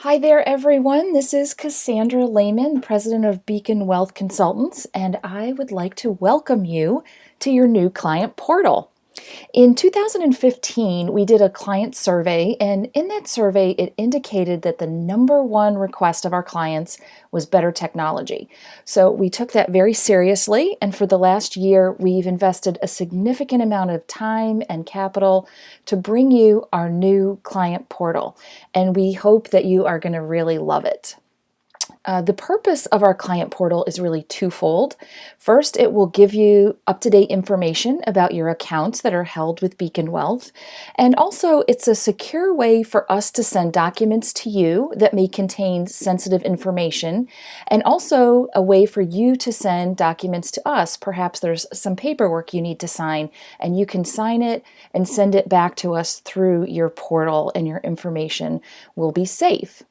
Hi there, everyone. This is Cassandra Lehman, President of Beacon Wealth Consultants, and I would like to welcome you to your new client portal. In 2015, we did a client survey, and in that survey, it indicated that the number one request of our clients was better technology. So we took that very seriously, and for the last year, we've invested a significant amount of time and capital to bring you our new client portal, and we hope that you are going to really love it. The purpose of our client portal is really twofold. First, it will give you up-to-date information about your accounts that are held with Beacon Wealth. And also, it's a secure way for us to send documents to you that may contain sensitive information, and also a way for you to send documents to us. Perhaps there's some paperwork you need to sign, and you can sign it and send it back to us through your portal, and your information will be safe.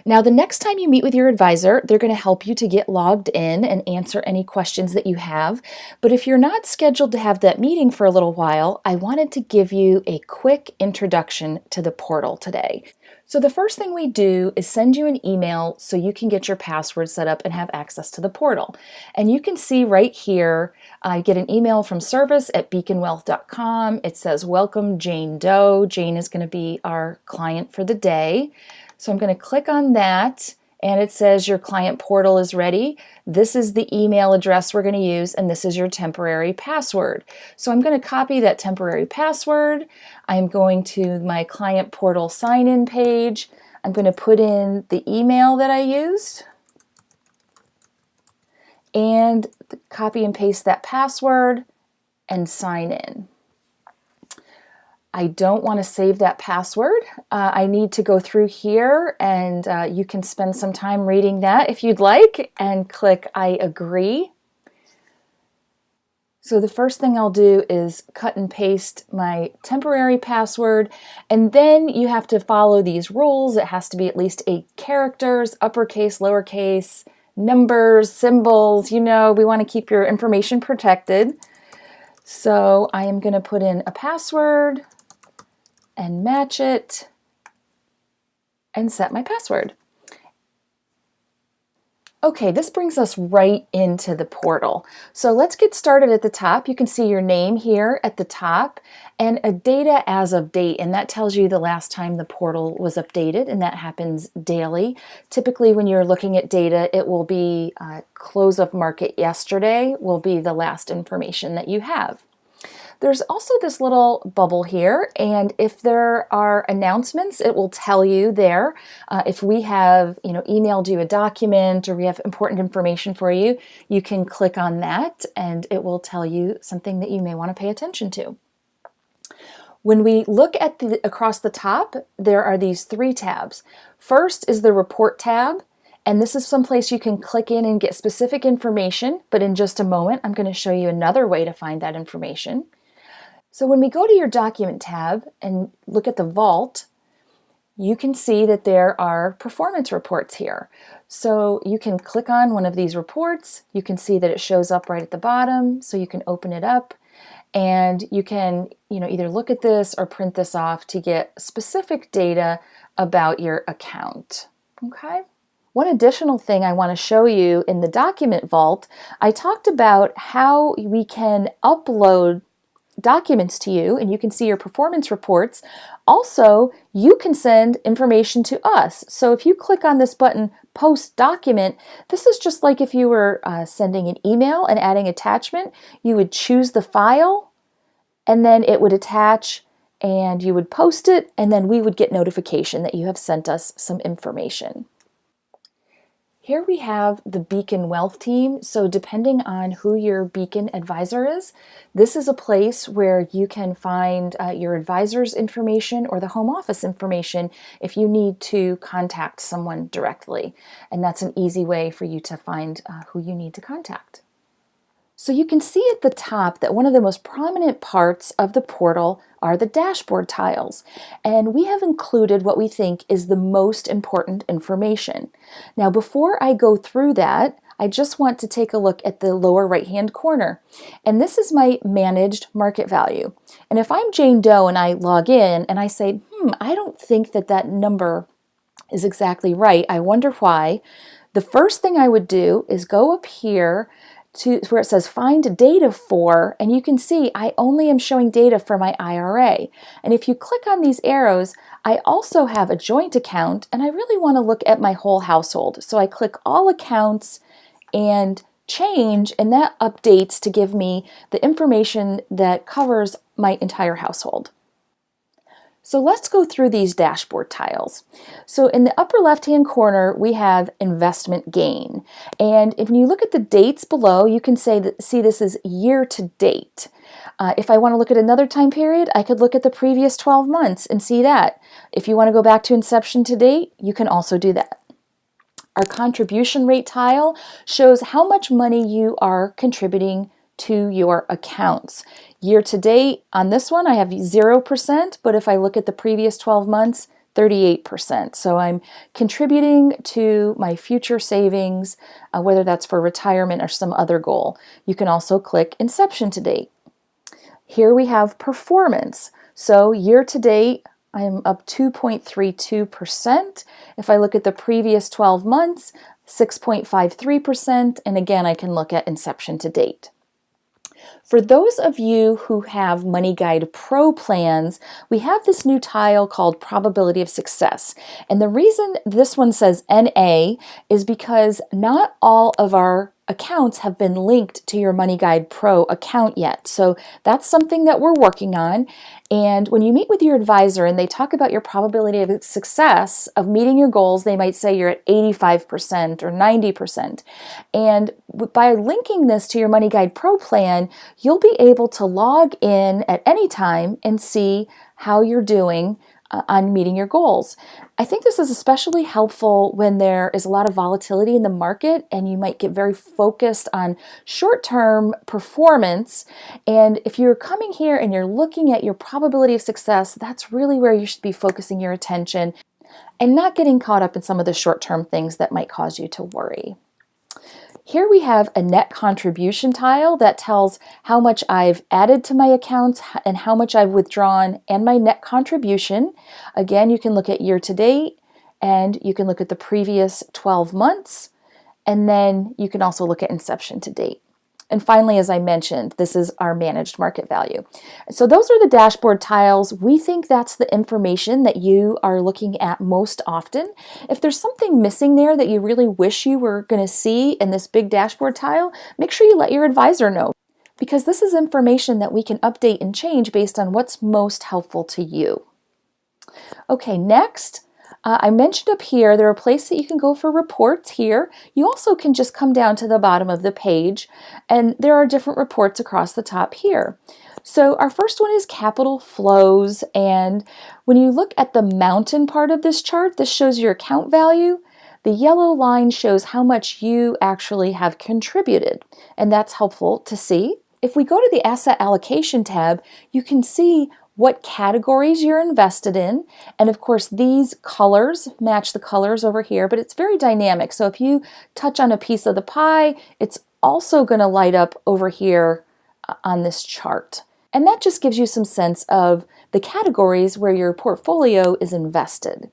Now, the next time you meet with your advisor, they're going to help you to get logged in and answer any questions that you have. But if you're not scheduled to have that meeting for a little while, I wanted to give you a quick introduction to the portal today. So the first thing we do is send you an email so you can get your password set up and have access to the portal. And you can see right here, I get an email from service@beaconwealth.com. It says, "Welcome, Jane Doe." Jane is going to be our client for the day. So I'm going to click on that, and it says your client portal is ready. This is the email address we're going to use, and this is your temporary password. So I'm going to copy that temporary password. I'm going to my client portal sign-in page. I'm going to put in the email that I used and copy and paste that password and sign in. I don't want to save that password. I need to go through here, and you can spend some time reading that if you'd like, and click I agree. So the first thing I'll do is cut and paste my temporary password, and then you have to follow these rules. It has to be at least 8 characters, uppercase, lowercase, numbers, symbols. You know, we want to keep your information protected. So I am going to put in a password and match it and set my password. Okay, this brings us right into the portal. So let's get started at the top. You can see your name here at the top and a data as of date, and that tells you the last time the portal was updated, and that happens daily. Typically when you're looking at data, it will be close of market yesterday will be the last information that you have. There's also this little bubble here, and if there are announcements, it will tell you there. If we have, emailed you a document or we have important information for you, you can click on that and it will tell you something that you may want to pay attention to. When we look at across the top, there are these 3 tabs. First is the Report tab. And this is someplace you can click in and get specific information, but in just a moment, I'm going to show you another way to find that information. So when we go to your Document tab and look at the Vault, you can see that there are performance reports here. So you can click on one of these reports. You can see that it shows up right at the bottom, so you can open it up. And you can either look at this or print this off to get specific data about your account. Okay? One additional thing I want to show you in the Document Vault, I talked about how we can upload documents to you, and you can see your performance reports. Also, you can send information to us. So if you click on this button, Post Document, this is just like if you were sending an email and adding attachment. You would choose the file, and then it would attach, and you would post it, and then we would get notification that you have sent us some information. Here we have the Beacon Wealth team. So depending on who your Beacon advisor is, this is a place where you can find your advisor's information or the home office information if you need to contact someone directly. And that's an easy way for you to find who you need to contact. So you can see at the top that one of the most prominent parts of the portal are the dashboard tiles. And we have included what we think is the most important information. Now, before I go through that, I just want to take a look at the lower right-hand corner. And this is my managed market value. And if I'm Jane Doe and I log in and I say, I don't think that number is exactly right. I wonder why. The first thing I would do is go up here to where it says find data for, and you can see I only am showing data for my IRA. And if you click on these arrows, I also have a joint account, and I really want to look at my whole household. So I click all accounts and change, and that updates to give me the information that covers my entire household. So let's go through these dashboard tiles. So in the upper left-hand corner, we have investment gain. And if you look at the dates below, you can see this is year to date. If I want to look at another time period, I could look at the previous 12 months and see that. If you want to go back to inception to date, you can also do that. Our contribution rate tile shows how much money you are contributing to your accounts. Year to date, on this one, I have 0%, but if I look at the previous 12 months, 38%. So I'm contributing to my future savings, whether that's for retirement or some other goal. You can also click inception to date. Here we have performance. So year to date, I'm up 2.32%. If I look at the previous 12 months, 6.53%. And again, I can look at inception to date. For those of you who have Money Guide Pro plans, we have this new tile called Probability of Success. And the reason this one says NA is because not all of our accounts have been linked to your Money Guide Pro account yet. So that's something that we're working on. And when you meet with your advisor and they talk about your probability of success of meeting your goals, they might say you're at 85% or 90%. And by linking this to your Money Guide Pro plan, you'll be able to log in at any time and see how you're doing on meeting your goals. I think this is especially helpful when there is a lot of volatility in the market and you might get very focused on short-term performance. And if you're coming here and you're looking at your probability of success, that's really where you should be focusing your attention and not getting caught up in some of the short-term things that might cause you to worry. Here we have a net contribution tile that tells how much I've added to my accounts and how much I've withdrawn and my net contribution. Again, you can look at year to date and you can look at the previous 12 months, and then you can also look at inception to date. And finally, as I mentioned, this is our managed market value. So those are the dashboard tiles. We think that's the information that you are looking at most often. If there's something missing there that you really wish you were going to see in this big dashboard tile, make sure you let your advisor know, because this is information that we can update and change based on what's most helpful to you. Okay, next. I mentioned up here, there are places that you can go for reports here. You also can just come down to the bottom of the page, and there are different reports across the top here. So our first one is capital flows, and when you look at the mountain part of this chart, this shows your account value. The yellow line shows how much you actually have contributed, and that's helpful to see. If we go to the Asset Allocation tab, you can see what categories you're invested in. And of course, these colors match the colors over here, but it's very dynamic. So if you touch on a piece of the pie, it's also going to light up over here on this chart. And that just gives you some sense of the categories where your portfolio is invested.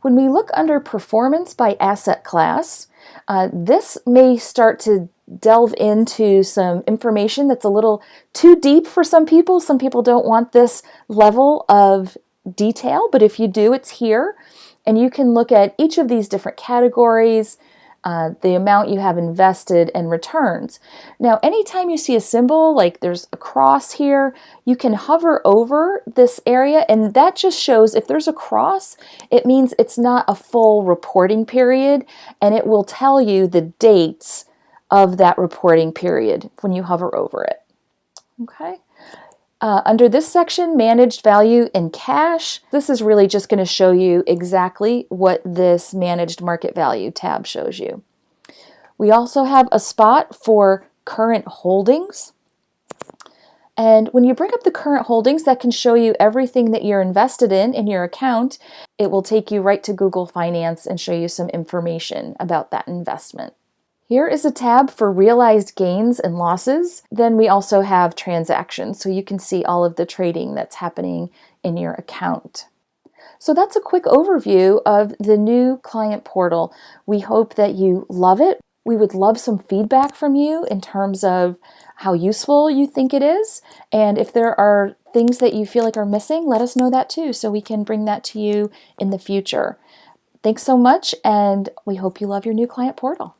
When we look under performance by asset class, this may start to delve into some information that's a little too deep for some people. Some people don't want this level of detail, but if you do, it's here. And you can look at each of these different categories, the amount you have invested, and returns. Now, anytime you see a symbol, like there's a cross here, you can hover over this area, and that just shows if there's a cross, it means it's not a full reporting period, and it will tell you the dates of that reporting period when you hover over it. Okay. Under this section, managed value in cash, this is really just going to show you exactly what this managed market value tab shows you. We also have a spot for current holdings. And when you bring up the current holdings, that can show you everything that you're invested in your account. It will take you right to Google Finance and show you some information about that investment. Here is a tab for realized gains and losses. Then we also have transactions, so you can see all of the trading that's happening in your account. So that's a quick overview of the new client portal. We hope that you love it. We would love some feedback from you in terms of how useful you think it is. And if there are things that you feel like are missing, let us know that too, so we can bring that to you in the future. Thanks so much, and we hope you love your new client portal.